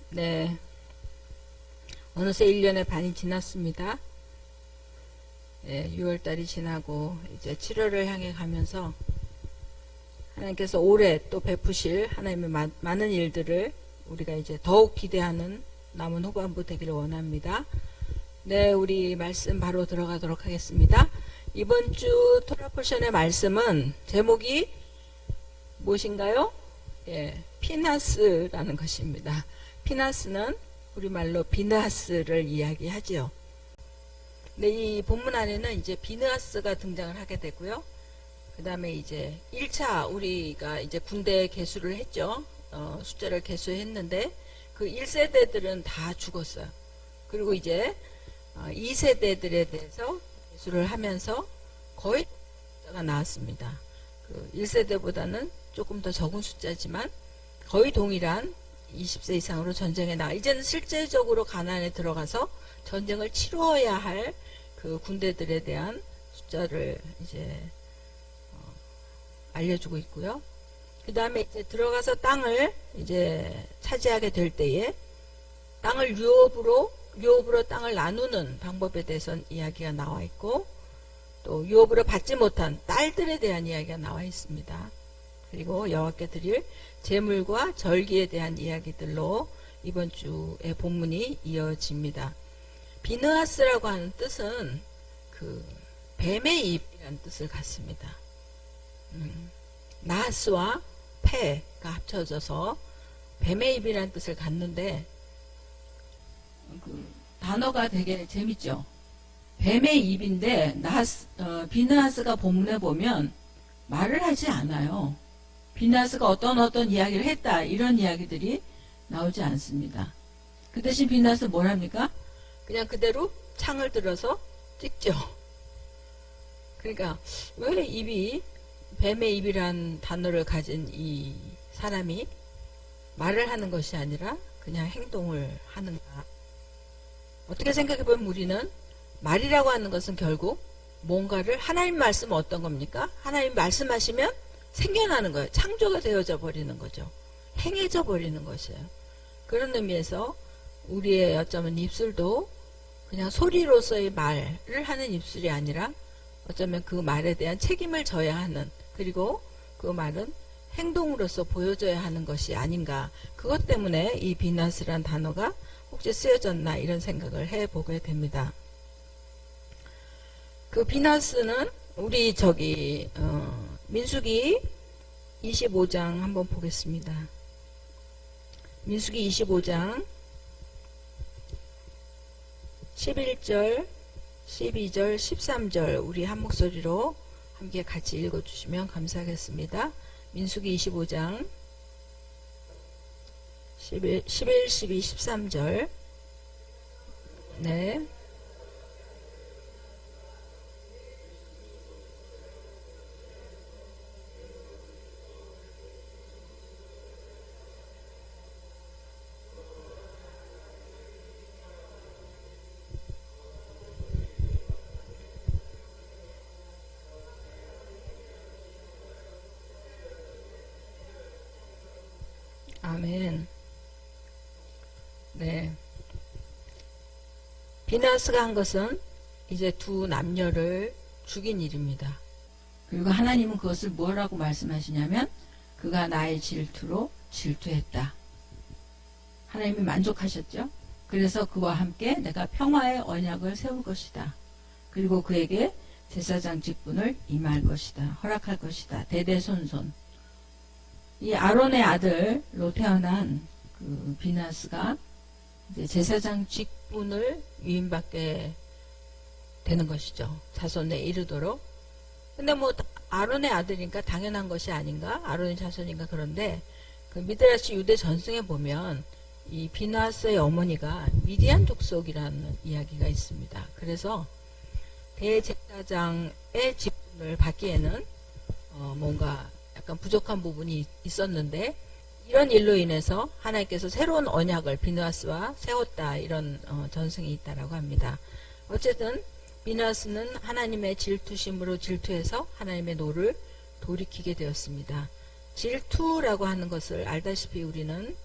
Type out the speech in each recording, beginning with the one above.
네, 어느새 1년의 반이 지났습니다. 네, 6월달이 지나고 이제 7월을 향해 가면서 하나님께서 올해 또 베푸실 하나님의 많은 일들을 우리가 이제 더욱 기대하는 남은 후반부 되기를 원합니다. 네, 우리 말씀 바로 들어가도록 하겠습니다. 이번 주 토라 포션의 말씀은 제목이 무엇인가요? 예, 피나스라는 것입니다. 피나스는 우리말로 비느하스를 이야기하지요. 네, 이 본문 안에는 이제 비느하스가 등장을 하게 되고요. 그 다음에 이제 1차 우리가 이제 군대 개수를 했죠. 숫자를 개수했는데 그 1세대들은 다 죽었어요. 그리고 이제 2세대들에 대해서 개수를 하면서 거의 숫자가 나왔습니다. 그 1세대보다는 조금 더 적은 숫자지만 거의 동일한 20세 이상으로 전쟁에 나가 이제는 실제적으로 가나안에 들어가서 전쟁을 치루어야 할 그 군대들에 대한 숫자를 이제 알려주고 있고요. 그 다음에 이제 들어가서 땅을 이제 차지하게 될 때에 땅을 유업으로 땅을 나누는 방법에 대해서는 이야기가 나와 있고 또 유업으로 받지 못한 딸들에 대한 이야기가 나와 있습니다. 그리고 여호와께 드릴 제물과 절기에 대한 이야기들로 이번 주의 본문이 이어집니다. 비느하스라고 하는 뜻은 그 뱀의 입이라는 뜻을 갖습니다. 나하스와 패가 합쳐져서 뱀의 입이라는 뜻을 갖는데 그 단어가 되게 재밌죠. 뱀의 입인데 비느하스가 본문에 보면 말을 하지 않아요. 비느하스가 어떤 이야기를 했다 이런 이야기들이 나오지 않습니다. 그 대신 비느하스 뭘 합니까? 그냥 그대로 창을 들어서 찍죠. 그러니까 왜 입이 뱀의 입이란 단어를 가진 이 사람이 말을 하는 것이 아니라 그냥 행동을 하는가? 어떻게 생각해보면 우리는 말이라고 하는 것은 결국 뭔가를 하나님 말씀은 어떤 겁니까? 하나님 말씀하시면 생겨나는 거예요. 창조가 되어져 버리는 거죠. 행해져 버리는 것이에요. 그런 의미에서 우리의 어쩌면 입술도 그냥 소리로서의 말을 하는 입술이 아니라 어쩌면 그 말에 대한 책임을 져야 하는 그리고 그 말은 행동으로서 보여져야 하는 것이 아닌가. 그것 때문에 이 비느하스란 단어가 혹시 쓰여졌나 이런 생각을 해보게 됩니다. 그 비느하스는 우리 민수기 25장 한번 보겠습니다. 민수기 25장 11절, 12절, 13절 우리 한 목소리로 함께 같이 읽어주시면 감사하겠습니다. 민수기 25장 11, 12, 13절 네. 아멘. 네. 비느하스가 한 것은 이제 두 남녀를 죽인 일입니다. 그리고 하나님은 그것을 뭐라고 말씀하시냐면 그가 나의 질투로 질투했다. 하나님이 만족하셨죠. 그래서 그와 함께 내가 평화의 언약을 세울 것이다. 그리고 그에게 제사장 직분을 임할 것이다. 허락할 것이다. 대대손손. 이 아론의 아들로 태어난 그 비느하스가 이제 제사장 직분을 위임받게 되는 것이죠. 자손에 이르도록. 근데 뭐 아론의 아들이니까 당연한 것이 아닌가? 아론의 자손인가? 그런데 그 미드라시 유대 전승에 보면 이 비느하스의 어머니가 미디안 족속이라는 이야기가 있습니다. 그래서 대제사장의 직분을 받기에는 뭔가 약간 부족한 부분이 있었는데 이런 일로 인해서 하나님께서 새로운 언약을 비느하스와 세웠다 이런 전승이 있다라고 합니다. 어쨌든 비너스는 하나님의 질투심으로 질투해서 하나님의 노를 돌이키게 되었습니다. 질투라고 하는 것을 알다시피 우리는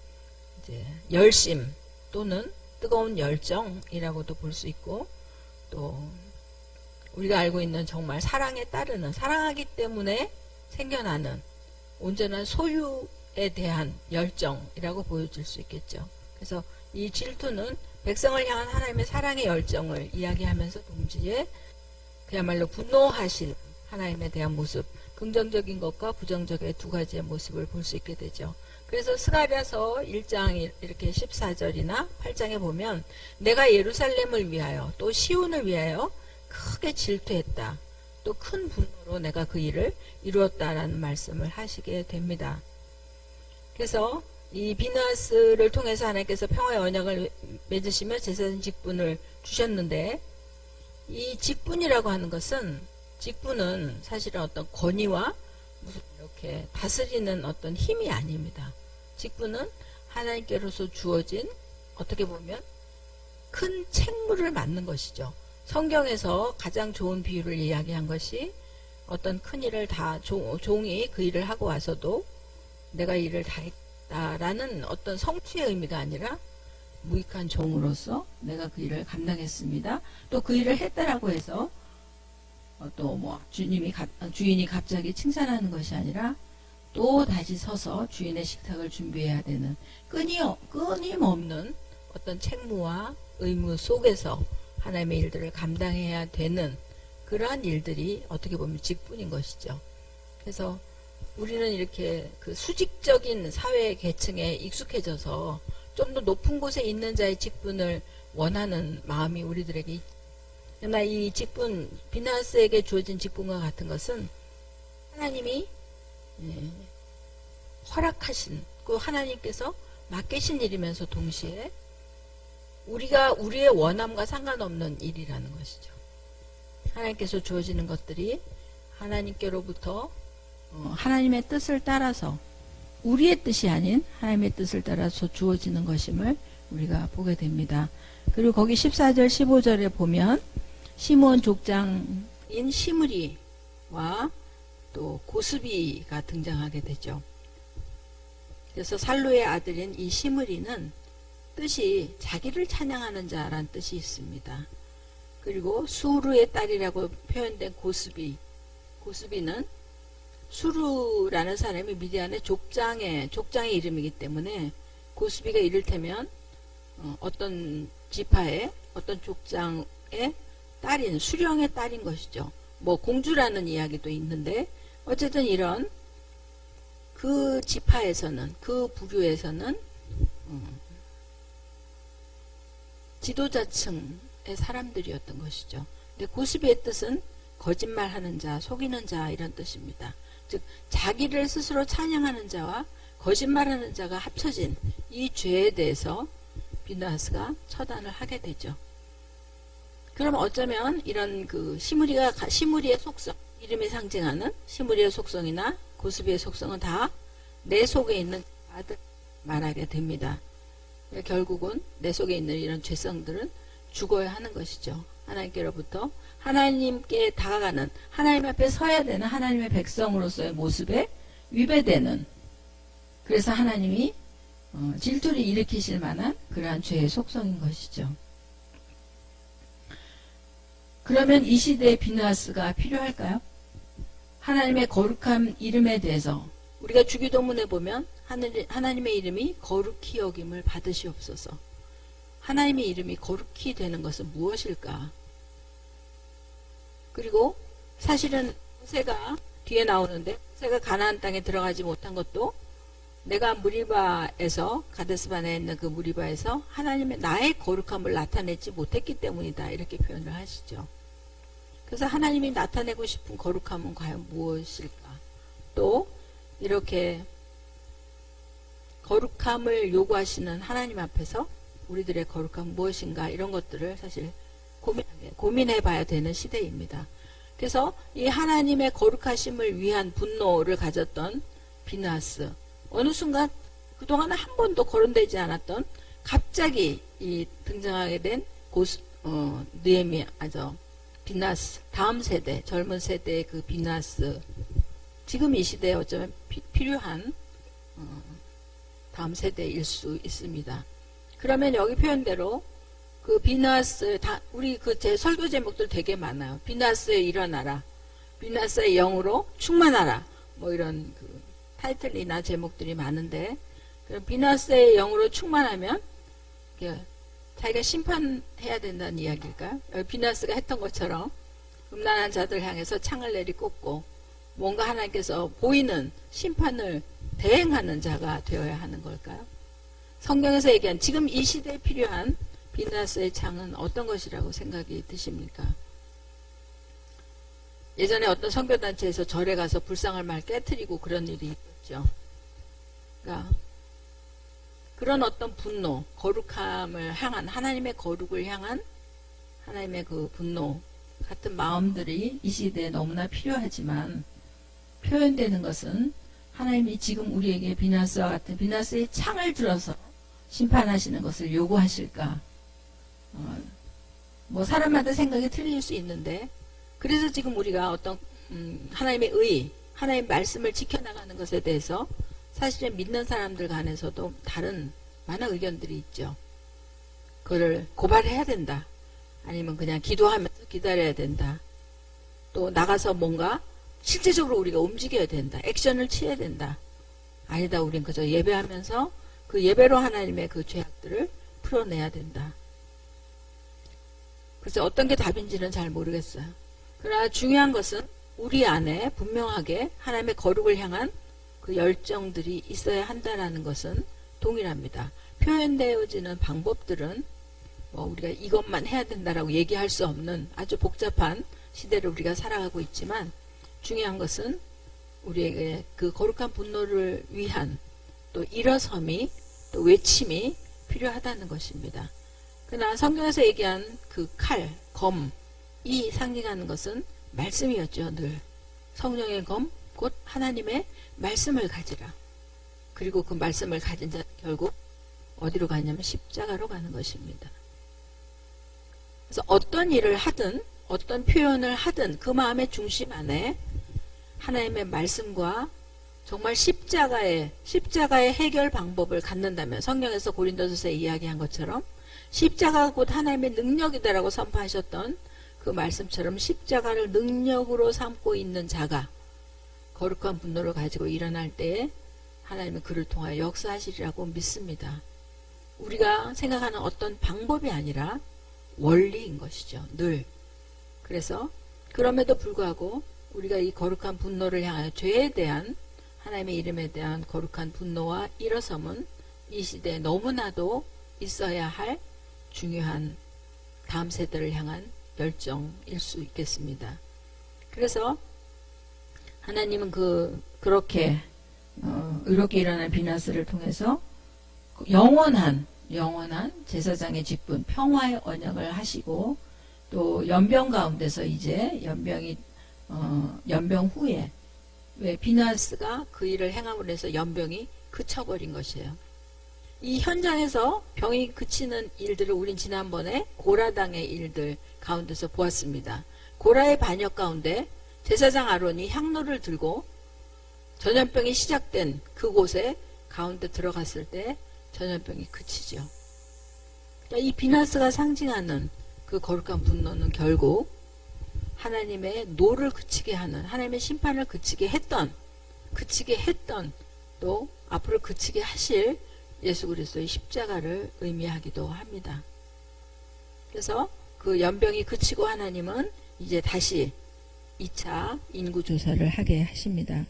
이제 열심 또는 뜨거운 열정이라고도 볼 수 있고, 또 우리가 알고 있는 정말 사랑에 따르는, 사랑하기 때문에 생겨나는 온전한 소유에 대한 열정이라고 보여질 수 있겠죠. 그래서 이 질투는 백성을 향한 하나님의 사랑의 열정을 이야기하면서 동시에 그야말로 분노하신 하나님에 대한 모습, 긍정적인 것과 부정적인 두 가지의 모습을 볼 수 있게 되죠. 그래서 스가랴서 1장 이렇게 14절이나 8장에 보면 내가 예루살렘을 위하여 또 시온을 위하여 크게 질투했다. 또 큰 분노로 내가 그 일을 이루었다라는 말씀을 하시게 됩니다. 그래서 이 비느하스를 통해서 하나님께서 평화의 언약을 맺으시며 제사장 직분을 주셨는데, 이 직분이라고 하는 것은, 직분은 사실은 어떤 권위와 무슨 이렇게 다스리는 어떤 힘이 아닙니다. 직분은 하나님께로서 주어진, 어떻게 보면 큰 책무를 맡는 것이죠. 성경에서 가장 좋은 비유를 이야기한 것이, 어떤 큰 일을 다 종이 그 일을 하고 와서도 내가 일을 다 했다라는 어떤 성취의 의미가 아니라 무익한 종으로서 내가 그 일을 감당했습니다. 또 그 일을 했다라고 해서 또 뭐 주인이 갑자기 칭찬하는 것이 아니라 또 다시 서서 주인의 식탁을 준비해야 되는 끊임없는 어떤 책무와 의무 속에서 하나님의 일들을 감당해야 되는 그러한 일들이 어떻게 보면 직분인 것이죠. 그래서 우리는 이렇게 그 수직적인 사회 계층에 익숙해져서 좀 더 높은 곳에 있는 자의 직분을 원하는 마음이 우리들에게 있죠. 그러나 이 직분, 비느하스에게 주어진 직분과 같은 것은 하나님이 허락하신, 그 하나님께서 맡기신 일이면서 동시에 우리의 원함과 상관없는 일이라는 것이죠. 하나님께서 주어지는 것들이 하나님께로부터 하나님의 뜻을 따라서, 우리의 뜻이 아닌 하나님의 뜻을 따라서 주어지는 것임을 우리가 보게 됩니다. 그리고 거기 14절 15절에 보면 시므온 족장인 시므리와 또 고스비가 등장하게 되죠. 그래서 살루의 아들인 이 시므리는 뜻이 자기를 찬양하는 자란 뜻이 있습니다. 그리고 수르의 딸이라고 표현된 고스비는 수르라는 사람이 미디안의 족장의 이름이기 때문에 고스비가 이를테면 어떤 지파의 어떤 족장의 딸인, 수령의 딸인 것이죠. 뭐 공주라는 이야기도 있는데, 어쨌든 이런 그 지파에서는, 그 부류에서는 지도자층의 사람들이었던 것이죠. 근데 고스비의 뜻은 거짓말하는 자, 속이는 자, 이런 뜻입니다. 즉 자기를 스스로 찬양하는 자와 거짓말하는 자가 합쳐진 이 죄에 대해서 비느하스가 처단을 하게 되죠. 그럼 어쩌면 이런 그 시므리의 속성, 이름이 상징하는 시므리의 속성이나 고스비의 속성은 다 내 속에 있는 아들 말하게 됩니다. 결국은 내 속에 있는 이런 죄성들은 죽어야 하는 것이죠. 하나님께로부터 하나님께 다가가는, 하나님 앞에 서야 되는 하나님의 백성으로서의 모습에 위배되는, 그래서 하나님이 질투를 일으키실 만한 그러한 죄의 속성인 것이죠. 그러면 이 시대에 비느하스가 필요할까요? 하나님의 거룩한 이름에 대해서 우리가 주기도문에 보면 하나님의 이름이 거룩히 여김을 받으시옵소서. 하나님의 이름이 거룩히 되는 것은 무엇일까? 그리고 사실은 모세가 뒤에 나오는데, 모세가 가나안 땅에 들어가지 못한 것도 내가 무리바에서, 가데스바네에 있는 그 무리바에서 하나님의 나의 거룩함을 나타내지 못했기 때문이다, 이렇게 표현을 하시죠. 그래서 하나님이 나타내고 싶은 거룩함은 과연 무엇일까? 또 이렇게 거룩함을 요구하시는 하나님 앞에서 우리들의 거룩함은 무엇인가, 이런 것들을 사실 고민해 봐야 되는 시대입니다. 그래서 이 하나님의 거룩하심을 위한 분노를 가졌던 비느하스, 어느 순간 그동안은 한 번도 거론되지 않았던 갑자기 이 등장하게 된 비나스, 다음 세대, 젊은 세대의 그 비나스, 지금 이 시대에 어쩌면 필요한 다음 세대일 수 있습니다. 그러면 여기 표현대로 그 비나스, 우리 그 제 설교 제목들 되게 많아요. 비나스에 일어나라, 비나스의 영으로 충만하라, 뭐 이런 그 타이틀이나 제목들이 많은데, 그럼 비나스의 영으로 충만하면 자기가 심판해야 된다는 이야기일까요? 비나스가 했던 것처럼 음란한 자들 향해서 창을 내리꽂고 뭔가 하나님께서 보이는 심판을 대행하는 자가 되어야 하는 걸까요? 성경에서 얘기한 지금 이 시대에 필요한 비나스의 창은 어떤 것이라고 생각이 드십니까? 예전에 어떤 선교단체에서 절에 가서 불상을 막 깨트리고 그런 일이 있었죠. 그러니까 그런 어떤 분노, 거룩함을 향한, 하나님의 거룩을 향한 하나님의 그 분노 같은 마음들이 이 시대에 너무나 필요하지만, 표현되는 것은 하나님이 지금 우리에게 비나스와 같은 비나스의 창을 들어서 심판하시는 것을 요구하실까? 뭐 사람마다 생각이 틀릴 수 있는데, 그래서 지금 우리가 어떤 하나님의 의, 하나님의 말씀을 지켜나가는 것에 대해서 사실은 믿는 사람들 간에서도 다른 많은 의견들이 있죠. 그걸 고발해야 된다, 아니면 그냥 기도하면서 기다려야 된다, 또 나가서 뭔가 실제적으로 우리가 움직여야 된다, 액션을 취해야 된다, 아니다, 우린 그저 예배하면서 그 예배로 하나님의 그 죄악들을 풀어내야 된다. 그래서 어떤 게 답인지는 잘 모르겠어요. 그러나 중요한 것은 우리 안에 분명하게 하나님의 거룩을 향한 그 열정들이 있어야 한다는 것은 동일합니다. 표현되어지는 방법들은 뭐 우리가 이것만 해야 된다라고 얘기할 수 없는 아주 복잡한 시대를 우리가 살아가고 있지만, 중요한 것은 우리에게 그 거룩한 분노를 위한 또 일어섬이, 또 외침이 필요하다는 것입니다. 그러나 성경에서 얘기한 그 칼, 검, 이 상징하는 것은 말씀이었죠. 늘 성령의 검, 곧 하나님의 말씀을 가지라. 그리고 그 말씀을 가진 자 결국 어디로 가냐면 십자가로 가는 것입니다. 그래서 어떤 일을 하든 어떤 표현을 하든 그 마음의 중심 안에 하나님의 말씀과 정말 십자가의 해결 방법을 갖는다면, 성경에서 고린도서에 이야기한 것처럼 십자가가 곧 하나님의 능력이다라고 선포하셨던 그 말씀처럼 십자가를 능력으로 삼고 있는 자가 거룩한 분노를 가지고 일어날 때에 하나님은 그를 통하여 역사하시리라고 믿습니다. 우리가 생각하는 어떤 방법이 아니라 원리인 것이죠. 늘. 그래서 그럼에도 불구하고 우리가 이 거룩한 분노를 향하여 죄에 대한 하나님의 이름에 대한 거룩한 분노와 일어섬은 이 시대에 너무나도 있어야 할 중요한 다음 세대를 향한 열정일 수 있겠습니다. 그래서 하나님은 그렇게 의롭게 일어난 비나스를 통해서 영원한 제사장의 직분, 평화의 언약을 하시고, 또 연병 가운데서 이제 연병 후에, 왜 비나스가 그 일을 행함으로 해서 연병이 그쳐버린 것이에요. 이 현장에서 병이 그치는 일들을 우린 지난번에 고라당의 일들 가운데서 보았습니다. 고라의 반역 가운데 제사장 아론이 향로를 들고 전염병이 시작된 그곳에 가운데 들어갔을 때 전염병이 그치죠. 그러니까 이 비나스가 상징하는 그 거룩한 분노는 결국 하나님의 노를 그치게 하는, 하나님의 심판을 그치게 했던 또 앞으로 그치게 하실 예수 그리스도의 십자가를 의미하기도 합니다. 그래서 그 연병이 그치고 하나님은 이제 다시 2차 인구조사를 하게 하십니다.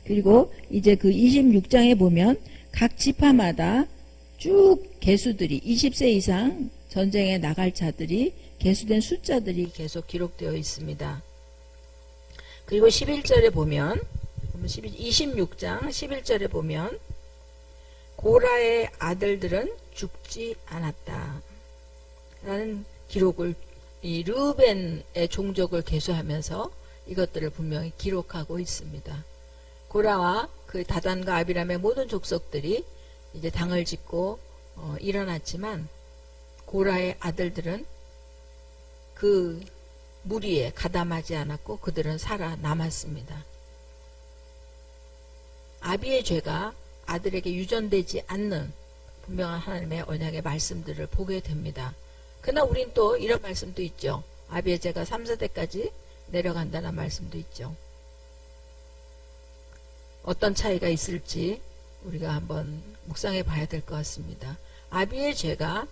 그리고 이제 그 26장에 보면 각 지파마다 쭉 개수들이 20세 이상 전쟁에 나갈 자들이 개수된 숫자들이 계속 기록되어 있습니다. 그리고 11절에 보면 26장 11절에 보면 고라의 아들들은 죽지 않았다 라는 기록을 이 르우벤의 종족을 계수하면서 이것들을 분명히 기록하고 있습니다. 고라와 그 다단과 아비람의 모든 족속들이 이제 당을 짓고 일어났지만 고라의 아들들은 그 무리에 가담하지 않았고 그들은 살아남았습니다. 아비의 죄가 아들에게 유전되지 않는 분명한 하나님의 언약의 말씀들을 보게 됩니다. 그러나 우린 또 이런 말씀도 있죠. 아비의 죄가 3, 4대까지 내려간다는 말씀도 있죠. 어떤 차이가 있을지 우리가 한번 묵상해 봐야 될 것 같습니다. 아비의 죄가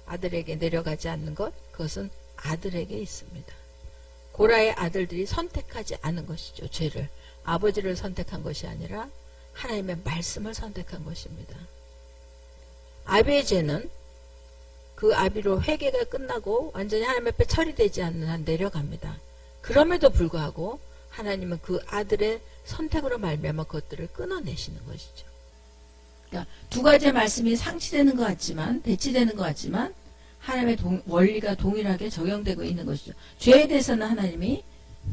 아들에게 내려가지 않는 것, 그것은 아들에게 있습니다. 고라의 아들들이 선택하지 않은 것이죠. 죄를. 아버지를 선택한 것이 아니라 하나님의 말씀을 선택한 것입니다. 아비의 죄는 그 아비로 회개가 끝나고 완전히 하나님 앞에 처리되지 않는 한 내려갑니다. 그럼에도 불구하고 하나님은 그 아들의 선택으로 말미암아 그것들을 끊어내시는 것이죠. 그러니까 두 가지의 말씀이 상치되는 것 같지만, 대치되는 것 같지만 하나님의 원리가 동일하게 적용되고 있는 것이죠. 죄에 대해서는 하나님이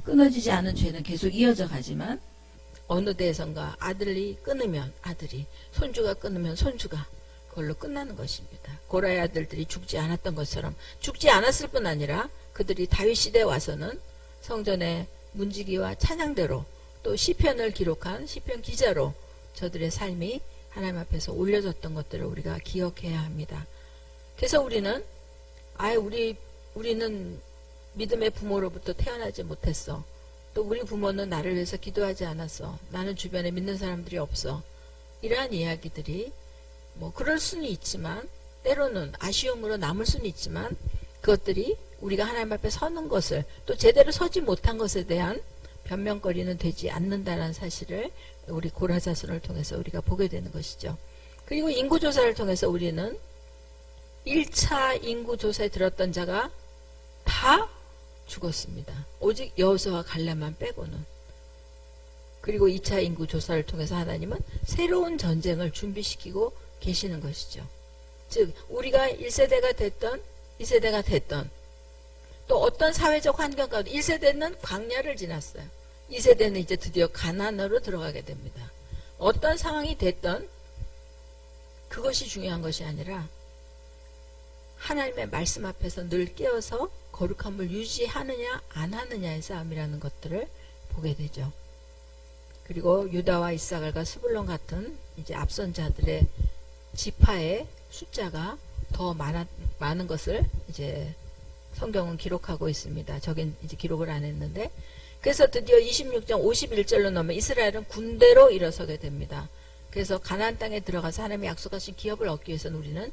끊어지지 않은 죄는 계속 이어져 가지만 어느 데에선가 아들이 끊으면 아들이, 손주가 끊으면 손주가 그걸로 끝나는 것입니다. 고라의 아들들이 죽지 않았던 것처럼 죽지 않았을 뿐 아니라 그들이 다윗 시대에 와서는 성전의 문지기와 찬양대로 또 시편을 기록한 시편 기자로 저들의 삶이 하나님 앞에서 올려졌던 것들을 우리가 기억해야 합니다. 그래서 우리는 우리는 믿음의 부모로부터 태어나지 못했어. 또 우리 부모는 나를 위해서 기도하지 않았어. 나는 주변에 믿는 사람들이 없어. 이러한 이야기들이 뭐 그럴 수는 있지만 때로는 아쉬움으로 남을 수는 있지만 그것들이 우리가 하나님 앞에 서는 것을 또 제대로 서지 못한 것에 대한 변명거리는 되지 않는다는 사실을 우리 고라자손을 통해서 우리가 보게 되는 것이죠. 그리고 인구조사를 통해서 우리는 1차 인구조사에 들었던 자가 다 죽었습니다. 오직 여호수아와 갈렙만 빼고는. 그리고 2차 인구조사를 통해서 하나님은 새로운 전쟁을 준비시키고 계시는 것이죠. 즉 우리가 1세대가 됐던 2세대가 됐던 또 어떤 사회적 환경 가운데 1세대는 광야를 지났어요. 2세대는 이제 드디어 가나안으로 들어가게 됩니다. 어떤 상황이 됐던 그것이 중요한 것이 아니라 하나님의 말씀 앞에서 늘 깨어서 거룩함을 유지하느냐 안 하느냐의 싸움이라는 것들을 보게 되죠. 그리고 유다와 이사갈과 스불론 같은 이제 앞선 자들의 지파의 숫자가 더 많은 것을 이제 성경은 기록하고 있습니다. 저긴 이제 기록을 안 했는데, 그래서 드디어 26장 51절로 넘으면 이스라엘은 군대로 일어서게 됩니다. 그래서 가나안 땅에 들어가서 하나님이 약속하신 기업을 얻기 위해서는 우리는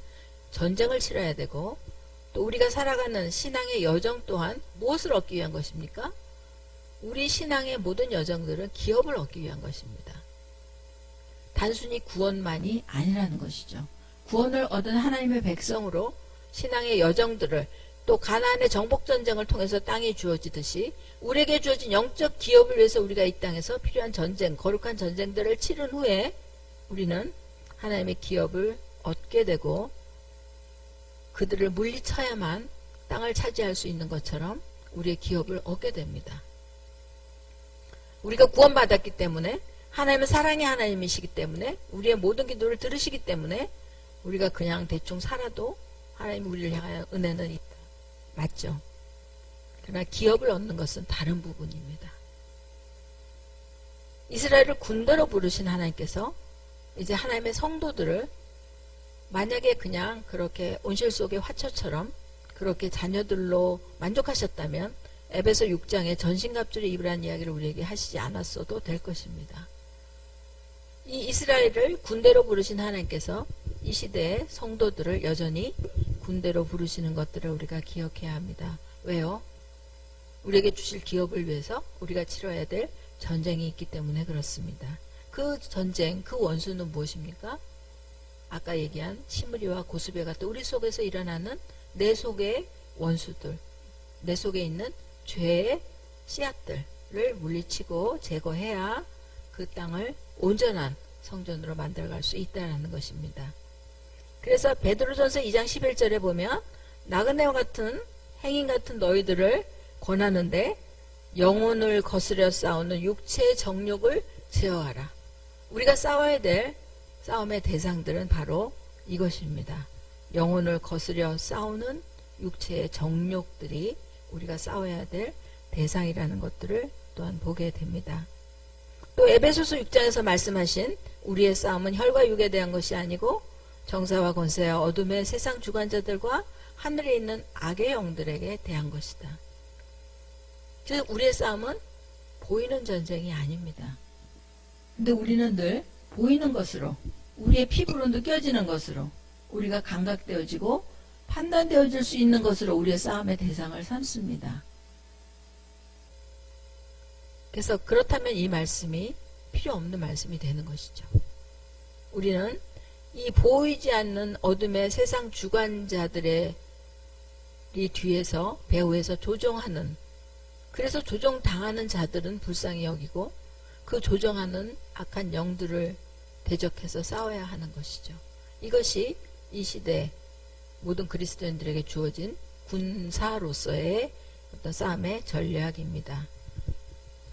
전쟁을 치러야 되고, 또 우리가 살아가는 신앙의 여정 또한 무엇을 얻기 위한 것입니까? 우리 신앙의 모든 여정들은 기업을 얻기 위한 것입니다. 단순히 구원만이 아니라는 것이죠. 구원을 얻은 하나님의 백성으로 신앙의 여정들을 또 가나안의 정복전쟁을 통해서 땅이 주어지듯이 우리에게 주어진 영적 기업을 위해서 우리가 이 땅에서 필요한 전쟁, 거룩한 전쟁들을 치른 후에 우리는 하나님의 기업을 얻게 되고 그들을 물리쳐야만 땅을 차지할 수 있는 것처럼 우리의 기업을 얻게 됩니다. 우리가 구원받았기 때문에 하나님은 사랑의 하나님이시기 때문에 우리의 모든 기도를 들으시기 때문에 우리가 그냥 대충 살아도 하나님이 우리를 향하여 은혜는 있다. 맞죠? 그러나 기업을 얻는 것은 다른 부분입니다. 이스라엘을 군대로 부르신 하나님께서 이제 하나님의 성도들을 만약에 그냥 그렇게 온실 속의 화초처럼 그렇게 자녀들로 만족하셨다면 에베소 6장에 전신갑주를 입으라는 이야기를 우리에게 하시지 않았어도 될 것입니다. 이 이스라엘을 군대로 부르신 하나님께서 이 시대의 성도들을 여전히 군대로 부르시는 것들을 우리가 기억해야 합니다. 왜요? 우리에게 주실 기업을 위해서 우리가 치러야 될 전쟁이 있기 때문에 그렇습니다. 그 전쟁, 그 원수는 무엇입니까? 아까 얘기한 시므리와 고스베 같은 우리 속에서 일어나는 내 속의 원수들, 내 속에 있는 죄의 씨앗들을 물리치고 제거해야 그 땅을 온전한 성전으로 만들어갈 수 있다는 것입니다. 그래서 베드로전서 2장 11절에 보면 나그네와 같은 행인 같은 너희들을 권하는데 영혼을 거스려 싸우는 육체의 정욕을 제어하라. 우리가 싸워야 될 싸움의 대상들은 바로 이것입니다. 영혼을 거스려 싸우는 육체의 정욕들이 우리가 싸워야 될 대상이라는 것들을 또한 보게 됩니다. 또 에베소서 6장에서 말씀하신 우리의 싸움은 혈과 육에 대한 것이 아니고 정사와 권세와 어둠의 세상 주관자들과 하늘에 있는 악의 영들에게 대한 것이다. 즉 우리의 싸움은 보이는 전쟁이 아닙니다. 근데 우리는 늘 보이는 것으로, 우리의 피부로 느껴지는 것으로, 우리가 감각되어지고 판단되어질 수 있는 것으로 우리의 싸움의 대상을 삼습니다. 그래서 그렇다면 이 말씀이 필요 없는 말씀이 되는 것이죠. 우리는 이 보이지 않는 어둠의 세상 주관자들의 뒤에서 배후에서 조종하는, 그래서 조종당하는 자들은 불쌍히 여기고 그 조종하는 악한 영들을 대적해서 싸워야 하는 것이죠. 이것이 이 시대 모든 그리스도인들에게 주어진 군사로서의 어떤 싸움의 전략입니다.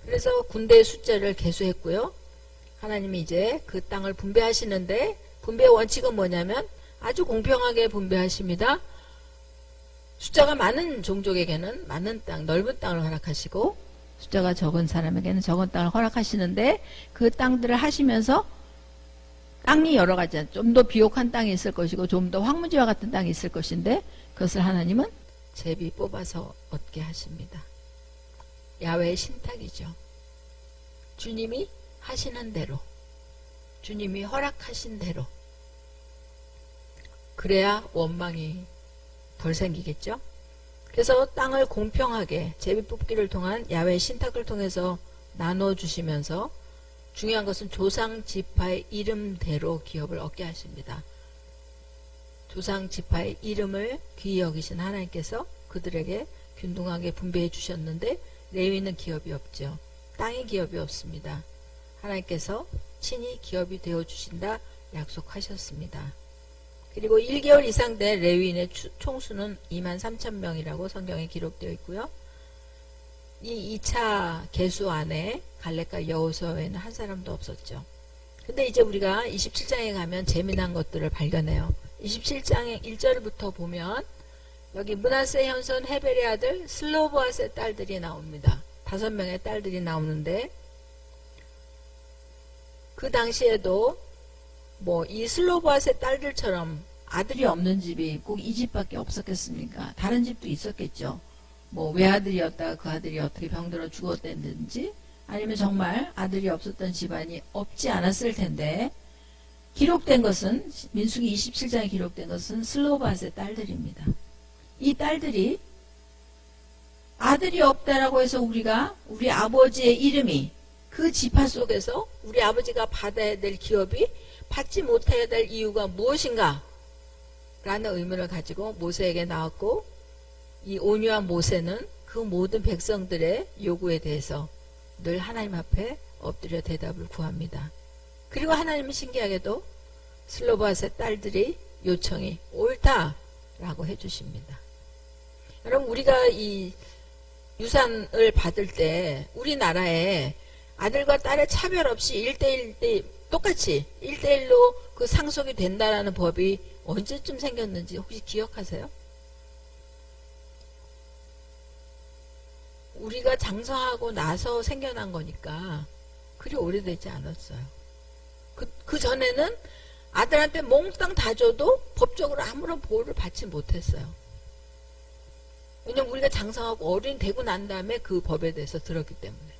그래서 군대의 숫자를 계수했고요. 하나님이 이제 그 땅을 분배하시는데 분배의 원칙은 뭐냐면 아주 공평하게 분배하십니다. 숫자가 많은 종족에게는 많은 땅, 넓은 땅을 허락하시고 숫자가 적은 사람에게는 적은 땅을 허락하시는데 그 땅들을 하시면서 땅이 여러 가지, 좀 더 비옥한 땅이 있을 것이고 좀 더 황무지와 같은 땅이 있을 것인데 그것을 하나님은 제비 뽑아서 얻게 하십니다. 야훼의 신탁이죠. 주님이 하시는 대로, 주님이 허락하신 대로 그래야 원망이 덜 생기겠죠. 그래서 땅을 공평하게 제비 뽑기를 통한 야훼의 신탁을 통해서 나눠주시면서 중요한 것은 조상 지파의 이름대로 기업을 얻게 하십니다. 조상 지파의 이름을 귀히 여기신 하나님께서 그들에게 균등하게 분배해 주셨는데 레위는 기업이 없죠. 땅의 기업이 없습니다. 하나님께서 친히 기업이 되어주신다 약속하셨습니다. 그리고 1개월 이상 된 레위인의 총수는 23,000명이라고 성경에 기록되어 있고요. 이 2차 계수 안에 갈렙과 여호수아 외에는 한 사람도 없었죠. 근데 이제 우리가 27장에 가면 재미난 것들을 발견해요. 27장의 1절부터 보면 여기 므낫세 현손 헤벨의 아들 슬로보앗의 딸들이 나옵니다. 5명의 딸들이 나오는데 그 당시에도 뭐 이 슬로보앗의 딸들처럼 아들이 없는 집이 꼭 이 집밖에 없었겠습니까? 다른 집도 있었겠죠. 뭐 외아들이었다가 그 아들이 어떻게 병들어 죽었다든지 아니면 정말 아들이 없었던 집안이 없지 않았을 텐데 기록된 것은 민수기 27장에 기록된 것은 슬로바스의 딸들입니다. 이 딸들이 아들이 없다라고 해서 우리가 우리 아버지의 이름이 그 지파 속에서 우리 아버지가 받아야 될 기업이 받지 못해야 될 이유가 무엇인가? 라는 의문을 가지고 모세에게 나왔고 이 온유한 모세는 그 모든 백성들의 요구에 대해서 늘 하나님 앞에 엎드려 대답을 구합니다. 그리고 하나님은 신기하게도 슬로바스의 딸들이 요청이 옳다라고 해주십니다. 여러분 우리가 이 유산을 받을 때 우리나라에 아들과 딸의 차별 없이 1대1 똑같이 1대1로 그 상속이 된다라는 법이 언제쯤 생겼는지 혹시 기억하세요? 우리가 장성하고 나서 생겨난 거니까 그리 오래되지 않았어요. 그 전에는 아들한테 몽땅 다 줘도 법적으로 아무런 보호를 받지 못했어요. 왜냐면 우리가 장성하고 어른이 되고 난 다음에 그 법에 대해서 들었기 때문에.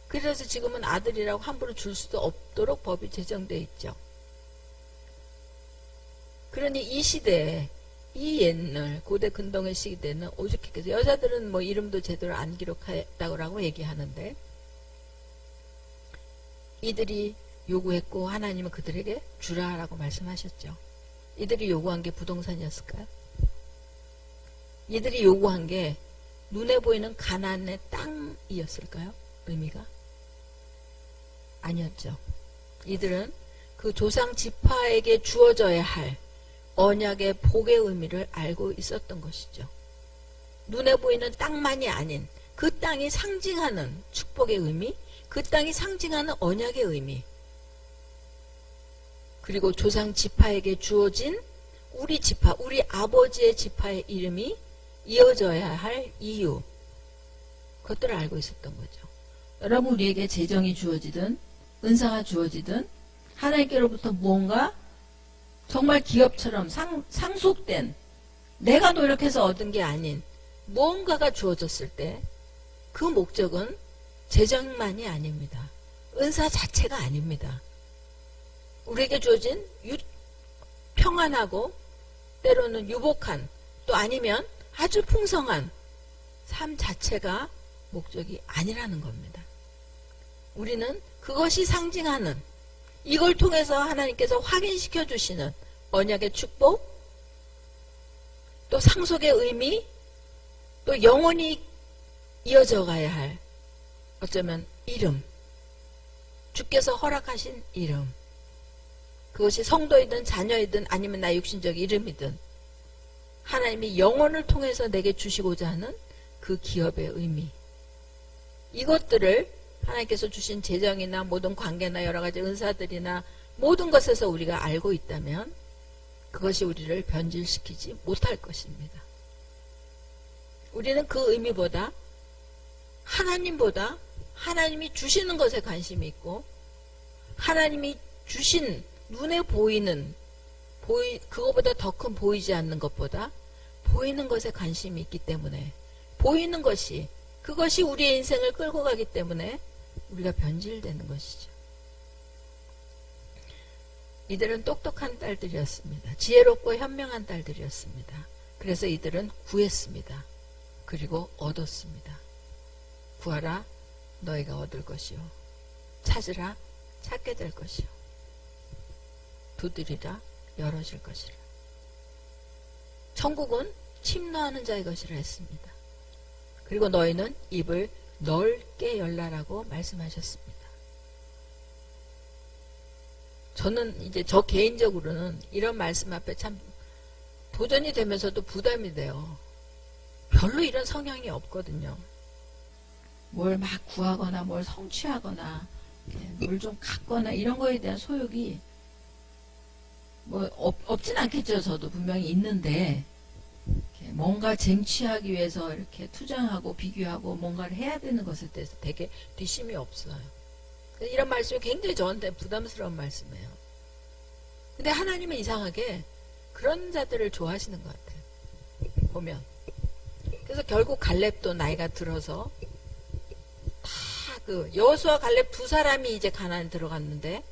그래서 지금은 아들이라고 함부로 줄 수도 없도록 법이 제정되어 있죠. 그러니 이 시대에 이 옛날 고대 근동의 시대는 오죽했겠어요. 여자들은 뭐 이름도 제대로 안 기록했다고 얘기하는데 이들이 요구했고 하나님은 그들에게 주라라고 말씀하셨죠. 이들이 요구한 게 부동산이었을까요? 이들이 요구한 게 눈에 보이는 가나안의 땅이었을까요? 의미가? 아니었죠. 이들은 그 조상 지파에게 주어져야 할 언약의 복의 의미를 알고 있었던 것이죠. 눈에 보이는 땅만이 아닌 그 땅이 상징하는 축복의 의미, 그 땅이 상징하는 언약의 의미, 그리고 조상 지파에게 주어진 우리 지파, 우리 아버지의 지파의 이름이 이어져야 할 이유, 그것들을 알고 있었던 거죠. 여러분, 우리에게 재정이 주어지든 은사가 주어지든 하나님께로부터 무언가 정말 기업처럼 상속된, 내가 노력해서 얻은 게 아닌 무언가가 주어졌을 때 그 목적은 재정만이 아닙니다. 은사 자체가 아닙니다. 우리에게 주어진 평안하고 때로는 유복한, 또 아니면 아주 풍성한 삶 자체가 목적이 아니라는 겁니다. 우리는 그것이 상징하는, 이걸 통해서 하나님께서 확인시켜 주시는 언약의 축복, 또 상속의 의미, 또 영원히 이어져 가야 할 어쩌면 이름, 주께서 허락하신 이름, 그것이 성도이든 자녀이든 아니면 나 육신적 이름이든 하나님이 영혼을 통해서 내게 주시고자 하는 그 기업의 의미, 이것들을 하나님께서 주신 재정이나 모든 관계나 여러 가지 은사들이나 모든 것에서 우리가 알고 있다면 그것이 우리를 변질시키지 못할 것입니다. 우리는 그 의미보다 하나님이 주시는 것에 관심이 있고, 하나님이 주신 눈에 보이는, 그거보다 더 큰 보이지 않는 것보다 보이는 것에 관심이 있기 때문에, 보이는 것이, 그것이 우리의 인생을 끌고 가기 때문에 우리가 변질되는 것이죠. 이들은 똑똑한 딸들이었습니다. 지혜롭고 현명한 딸들이었습니다. 그래서 이들은 구했습니다. 그리고 얻었습니다. 구하라, 너희가 얻을 것이요. 찾으라, 찾게 될 것이요. 두드리라, 열어질 것이라. 천국은 침노하는 자의 것이라 했습니다. 그리고 너희는 입을 넓게 열라라고 말씀하셨습니다. 저는 이제 저 개인적으로는 이런 말씀 앞에 참 도전이 되면서도 부담이 돼요. 별로 이런 성향이 없거든요. 뭘 막 구하거나 뭘 성취하거나 뭘 좀 갖거나 이런 거에 대한 소욕이 뭐 없진 않겠죠. 저도 분명히 있는데 뭔가 쟁취하기 위해서 이렇게 투정하고 비교하고 뭔가를 해야 되는 것에 대해서 되게 뒷심이 없어요. 이런 말씀이 굉장히 저한테 부담스러운 말씀이에요. 근데 하나님은 이상하게 그런 자들을 좋아하시는 것 같아요. 보면. 그래서 결국 갈렙도 나이가 들어서 여호수아 갈렙 두 사람이 이제 가나안에 들어갔는데,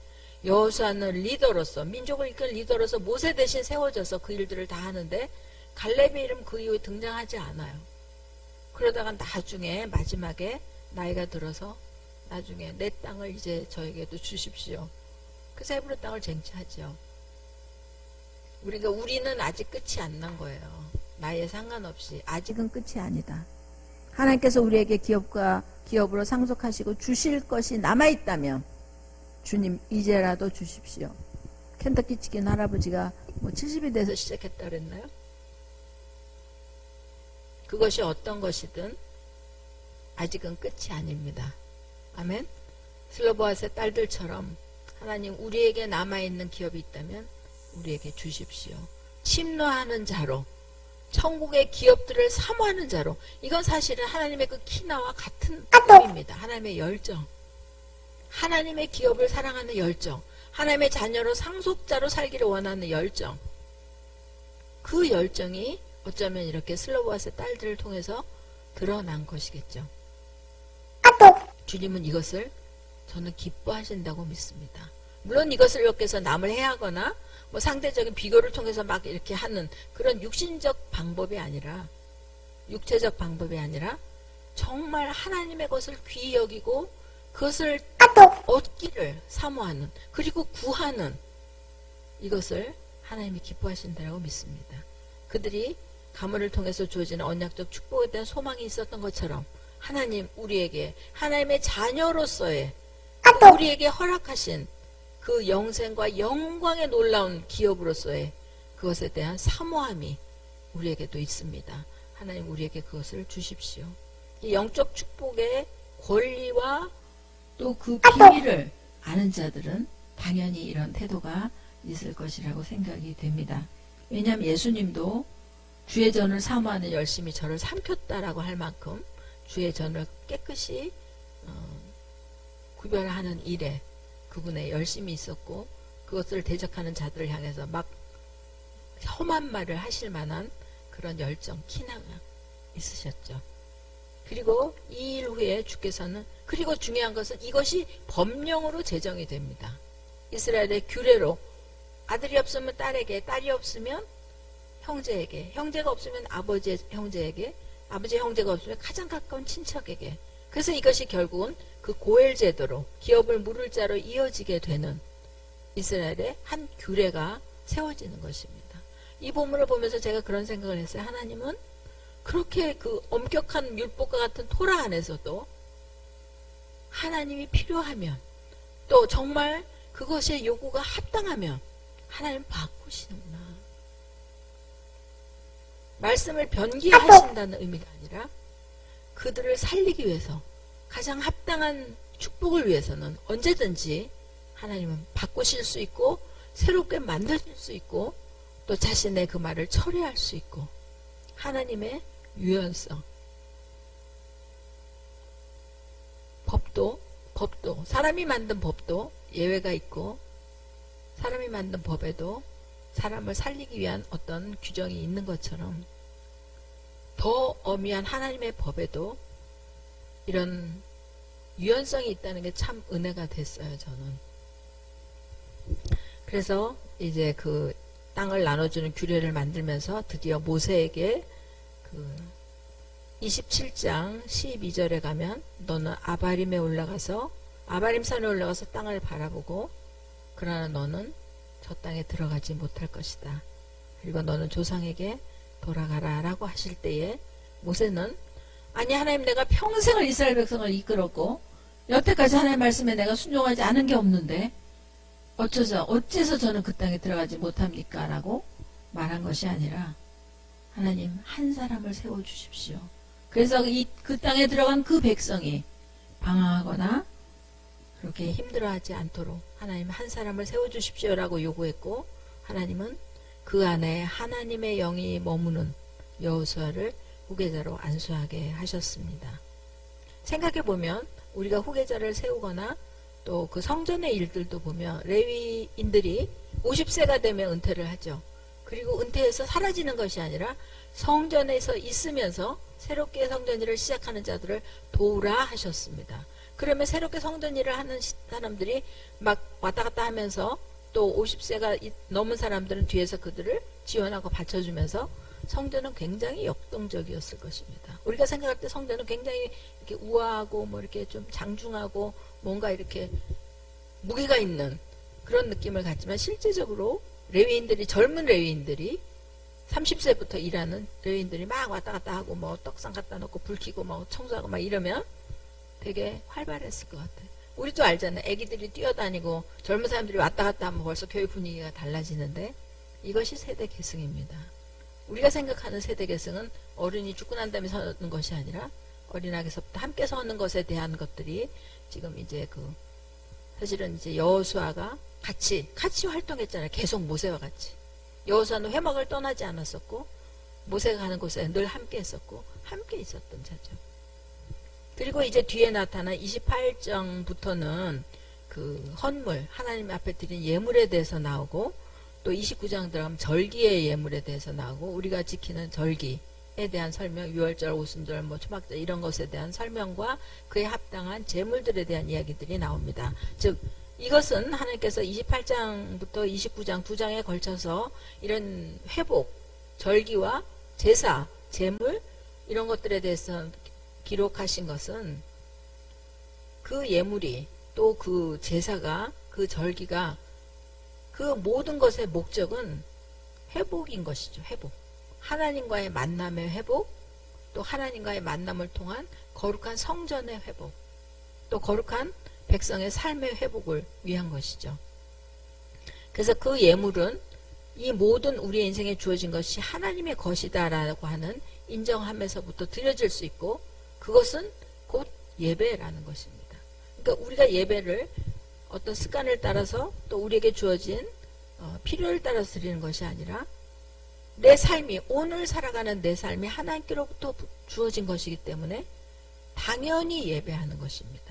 여호수아는 리더로서, 민족을 이끌 리더로서 모세 대신 세워져서 그 일들을 다 하는데 갈렙의 이름 그 이후에 등장하지 않아요. 그러다가 나중에 마지막에 나이가 들어서 나중에 내 땅을 이제 저에게도 주십시오. 그래서 헤브론 땅을 쟁취하죠. 우리는 아직 끝이 안 난 거예요. 나이에 상관없이 아직은 끝이 아니다. 하나님께서 우리에게 기업으로 상속하시고 주실 것이 남아있다면 주님 이제라도 주십시오. 켄터키 치킨 할아버지가 뭐 70이 돼서 시작했다 그랬나요? 그것이 어떤 것이든 아직은 끝이 아닙니다. 아멘. 슬로보아스의 딸들처럼 하나님 우리에게 남아있는 기업이 있다면 우리에게 주십시오. 침노하는 자로, 천국의 기업들을 사모하는 자로, 이건 사실은 하나님의 그 키나와 같은 의미입니다. 하나님의 열정, 하나님의 기업을 사랑하는 열정, 하나님의 자녀로 상속자로 살기를 원하는 열정, 그 열정이 어쩌면 이렇게 슬로보아스의 딸들을 통해서 드러난 것이겠죠. 주님은 이것을 저는 기뻐하신다고 믿습니다. 물론 이것을 이렇게 남을 해하거나 뭐 상대적인 비교를 통해서 막 이렇게 하는 그런 육신적 방법이 아니라, 육체적 방법이 아니라 정말 하나님의 것을 귀히 여기고 그것을 얻기를 사모하는, 그리고 구하는, 이것을 하나님이 기뻐하신다고 믿습니다. 그들이 가문을 통해서 주어지는 언약적 축복에 대한 소망이 있었던 것처럼 하나님 우리에게, 하나님의 자녀로서의 우리에게 허락하신 그 영생과 영광의 놀라운 기업으로서의 그것에 대한 사모함이 우리에게도 있습니다. 하나님 우리에게 그것을 주십시오. 이 영적 축복의 권리와 또 그 비밀을 아는 자들은 당연히 이런 태도가 있을 것이라고 생각이 됩니다. 왜냐하면 예수님도 주의 전을 사모하는 열심이 저를 삼켰다라고 할 만큼 주의 전을 깨끗이 구별하는 일에 그분의 열심이 있었고, 그것을 대적하는 자들을 향해서 막 험한 말을 하실 만한 그런 열정, 기나가 있으셨죠. 그리고 이 일 후에 주께서는, 그리고 중요한 것은 이것이 법령으로 제정이 됩니다. 이스라엘의 규례로 아들이 없으면 딸에게, 딸이 없으면 형제에게, 형제가 없으면 아버지의 형제에게, 아버지의 형제가 없으면 가장 가까운 친척에게. 그래서 이것이 결국은 그 고엘 제도로, 기업을 물을 자로 이어지게 되는 이스라엘의 한 규례가 세워지는 것입니다. 이 본문을 보면서 제가 그런 생각을 했어요. 하나님은 그렇게 그 엄격한 율법과 같은 토라 안에서도 하나님이 필요하면, 또 정말 그것의 요구가 합당하면 하나님 바꾸시는구나. 말씀을 변기하신다는 의미가 아니라 그들을 살리기 위해서, 가장 합당한 축복을 위해서는 언제든지 하나님은 바꾸실 수 있고, 새롭게 만드실 수 있고, 또 자신의 그 말을 철회할 수 있고, 하나님의 유연성. 법도 사람이 만든 법도 예외가 있고, 사람이 만든 법에도 사람을 살리기 위한 어떤 규정이 있는 것처럼, 더 엄미한 하나님의 법에도 이런 유연성이 있다는 게 참 은혜가 됐어요, 저는. 그래서 이제 그 땅을 나눠주는 규례를 만들면서 드디어 모세에게 그 27장 12절에 가면, 너는 아바림에 올라가서, 아바림 산에 올라가서 땅을 바라보고, 그러나 너는 저 땅에 들어가지 못할 것이다. 그리고 너는 조상에게 돌아가라 라고 하실 때에 모세는, 아니 하나님, 내가 평생을 이스라엘 백성을 이끌었고 여태까지 하나님 말씀에 내가 순종하지 않은 게 없는데 어째서 저는 그 땅에 들어가지 못합니까? 라고 말한 것이 아니라, 하나님 한 사람을 세워주십시오. 그래서 그 땅에 들어간 그 백성이 방황하거나 그렇게 힘들어하지 않도록 하나님 한 사람을 세워주십시오 라고 요구했고, 하나님은 그 안에 하나님의 영이 머무는 여호수아를 후계자로 안수하게 하셨습니다. 생각해보면 우리가 후계자를 세우거나 또 그 성전의 일들도 보면 레위인들이 50세가 되면 은퇴를 하죠. 그리고 은퇴해서 사라지는 것이 아니라 성전에서 있으면서 새롭게 성전 일을 시작하는 자들을 도우라 하셨습니다. 그러면 새롭게 성전 일을 하는 사람들이 막 왔다 갔다 하면서, 또 50세가 넘은 사람들은 뒤에서 그들을 지원하고 받쳐주면서 성전은 굉장히 역동적이었을 것입니다. 우리가 생각할 때 성전은 굉장히 이렇게 우아하고 뭐 이렇게 좀 장중하고 뭔가 이렇게 무게가 있는 그런 느낌을 갖지만, 실제적으로 레위인들이, 젊은 레위인들이 30세부터 일하는 레위인들이 막 왔다 갔다 하고 뭐 떡상 갖다 놓고 불 켜고 뭐 청소하고 막 이러면 되게 활발했을 것 같아요. 우리도 알잖아요. 애기들이 뛰어다니고 젊은 사람들이 왔다 갔다 하면 벌써 교회 분위기가 달라지는데, 이것이 세대 계승입니다. 우리가 생각하는 세대 계승은 어른이 죽고 난 다음에 서는 것이 아니라 어린아기서부터 함께 서는 것에 대한 것들이 지금 이제 사실은 이제 여호수아가 같이 활동했잖아요. 계속 모세와 같이. 여호수아는 회막을 떠나지 않았었고, 모세가 가는 곳에 늘 함께 했었고, 함께 있었던 자죠. 그리고 이제 뒤에 나타난 28장부터는 그 헌물, 하나님 앞에 드린 예물에 대해서 나오고, 또 29장 들어가면 절기의 예물에 대해서 나오고, 우리가 지키는 절기에 대한 설명, 유월절, 오순절, 뭐 초막절 이런 것에 대한 설명과 그에 합당한 제물들에 대한 이야기들이 나옵니다. 즉 이것은 하나님께서 28장부터 29장 두 장에 걸쳐서 이런 회복, 절기와 제사, 제물 이런 것들에 대해서 기록하신 것은, 그 예물이, 또 그 제사가, 그 절기가, 그 모든 것의 목적은 회복인 것이죠. 회복. 하나님과의 만남의 회복, 또 하나님과의 만남을 통한 거룩한 성전의 회복, 또 거룩한 백성의 삶의 회복을 위한 것이죠. 그래서 그 예물은 이 모든 우리의 인생에 주어진 것이 하나님의 것이다라고 하는 인정함에서부터 드려질 수 있고, 그것은 곧 예배라는 것입니다. 그러니까 우리가 예배를 어떤 습관을 따라서 또 우리에게 주어진 필요를 따라서 드리는 것이 아니라, 내 삶이, 오늘 살아가는 내 삶이 하나님께로부터 주어진 것이기 때문에 당연히 예배하는 것입니다.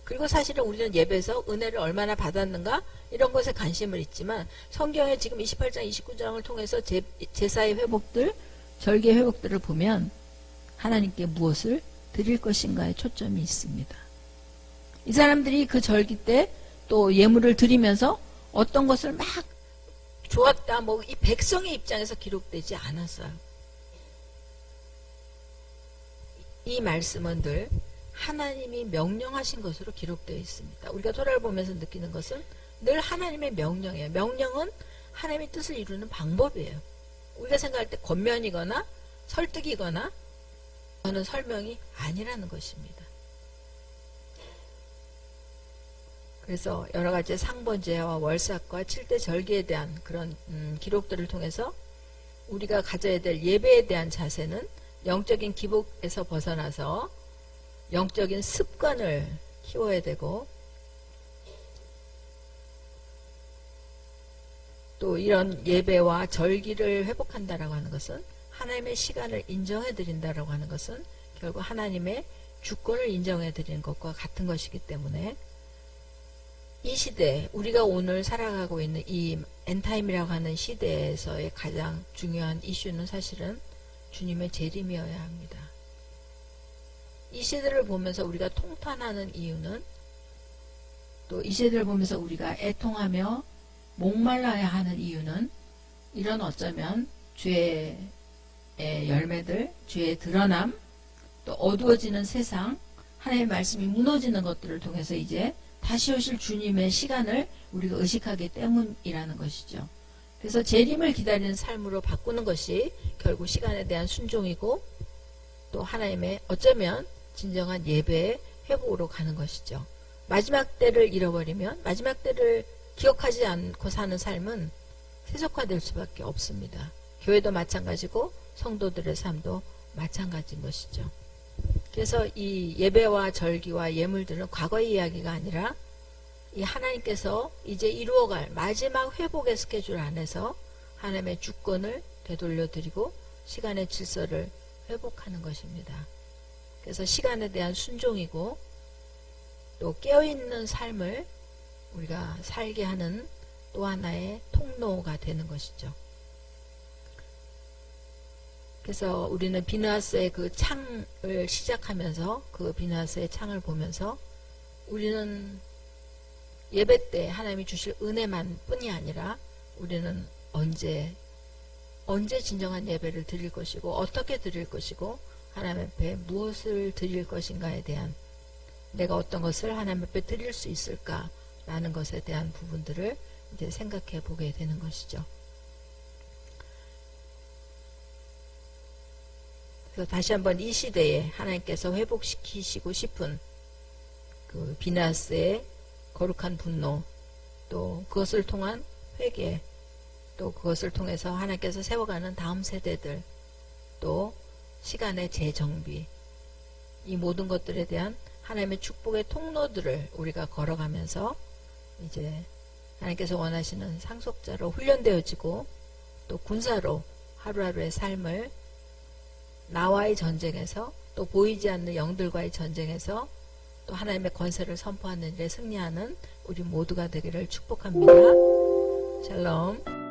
그리고 사실은 우리는 예배에서 은혜를 얼마나 받았는가 이런 것에 관심을 있지만 성경에 지금 28장 29장을 통해서 제사의 회복들, 절개 회복들을 보면 하나님께 무엇을 드릴 것인가에 초점이 있습니다. 이 사람들이 그 절기 때 또 예물을 드리면서 어떤 것을 막 좋았다, 뭐 이 백성의 입장에서 기록되지 않았어요. 이 말씀은 늘 하나님이 명령하신 것으로 기록되어 있습니다. 우리가 토라를 보면서 느끼는 것은 늘 하나님의 명령이에요. 명령은 하나님의 뜻을 이루는 방법이에요. 우리가 생각할 때 권면이거나 설득이거나 하는 설명이 아니라는 것입니다. 그래서 여러 가지 상번제와 월삭과 7대 절기에 대한 그런 기록들을 통해서 우리가 가져야 될 예배에 대한 자세는 영적인 기복에서 벗어나서 영적인 습관을 키워야 되고, 또 이런 예배와 절기를 회복한다라고 하는 것은 하나님의 시간을 인정해 드린다라고 하는 것은 결국 하나님의 주권을 인정해 드리는 것과 같은 것이기 때문에 이 시대, 우리가 오늘 살아가고 있는 이 엔타임이라고 하는 시대에서의 가장 중요한 이슈는 사실은 주님의 재림이어야 합니다. 이 시대를 보면서 우리가 통탄하는 이유는, 또 이 시대를 보면서 우리가 애통하며 목말라야 하는 이유는, 이런 어쩌면 죄의 열매들, 죄의 드러남, 또 어두워지는 세상, 하나님의 말씀이 무너지는 것들을 통해서 이제 다시 오실 주님의 시간을 우리가 의식하기 때문이라는 것이죠. 그래서 재림을 기다리는 삶으로 바꾸는 것이 결국 시간에 대한 순종이고, 또 하나님의 어쩌면 진정한 예배의 회복으로 가는 것이죠. 마지막 때를 잃어버리면, 마지막 때를 기억하지 않고 사는 삶은 세속화될 수밖에 없습니다. 교회도 마찬가지고 성도들의 삶도 마찬가지인 것이죠. 그래서 이 예배와 절기와 예물들은 과거의 이야기가 아니라 이 하나님께서 이제 이루어갈 마지막 회복의 스케줄 안에서 하나님의 주권을 되돌려 드리고 시간의 질서를 회복하는 것입니다. 그래서 시간에 대한 순종이고, 또 깨어있는 삶을 우리가 살게 하는 또 하나의 통로가 되는 것이죠. 그래서 우리는 비누하스의 그 창을 시작하면서, 그 비누하스의 창을 보면서 우리는 예배 때 하나님이 주실 은혜만 뿐이 아니라 우리는 언제 진정한 예배를 드릴 것이고, 어떻게 드릴 것이고, 하나님 앞에 무엇을 드릴 것인가에 대한, 내가 어떤 것을 하나님 앞에 드릴 수 있을까라는 것에 대한 부분들을 이제 생각해 보게 되는 것이죠. 그래서 다시 한번 이 시대에 하나님께서 회복시키시고 싶은 그 비나스의 거룩한 분노, 또 그것을 통한 회개, 또 그것을 통해서 하나님께서 세워가는 다음 세대들, 또 시간의 재정비, 이 모든 것들에 대한 하나님의 축복의 통로들을 우리가 걸어가면서 이제 하나님께서 원하시는 상속자로 훈련되어지고, 또 군사로 하루하루의 삶을 나와의 전쟁에서, 또 보이지 않는 영들과의 전쟁에서 또 하나님의 권세를 선포하는 일에 승리하는 우리 모두가 되기를 축복합니다. 샬롬.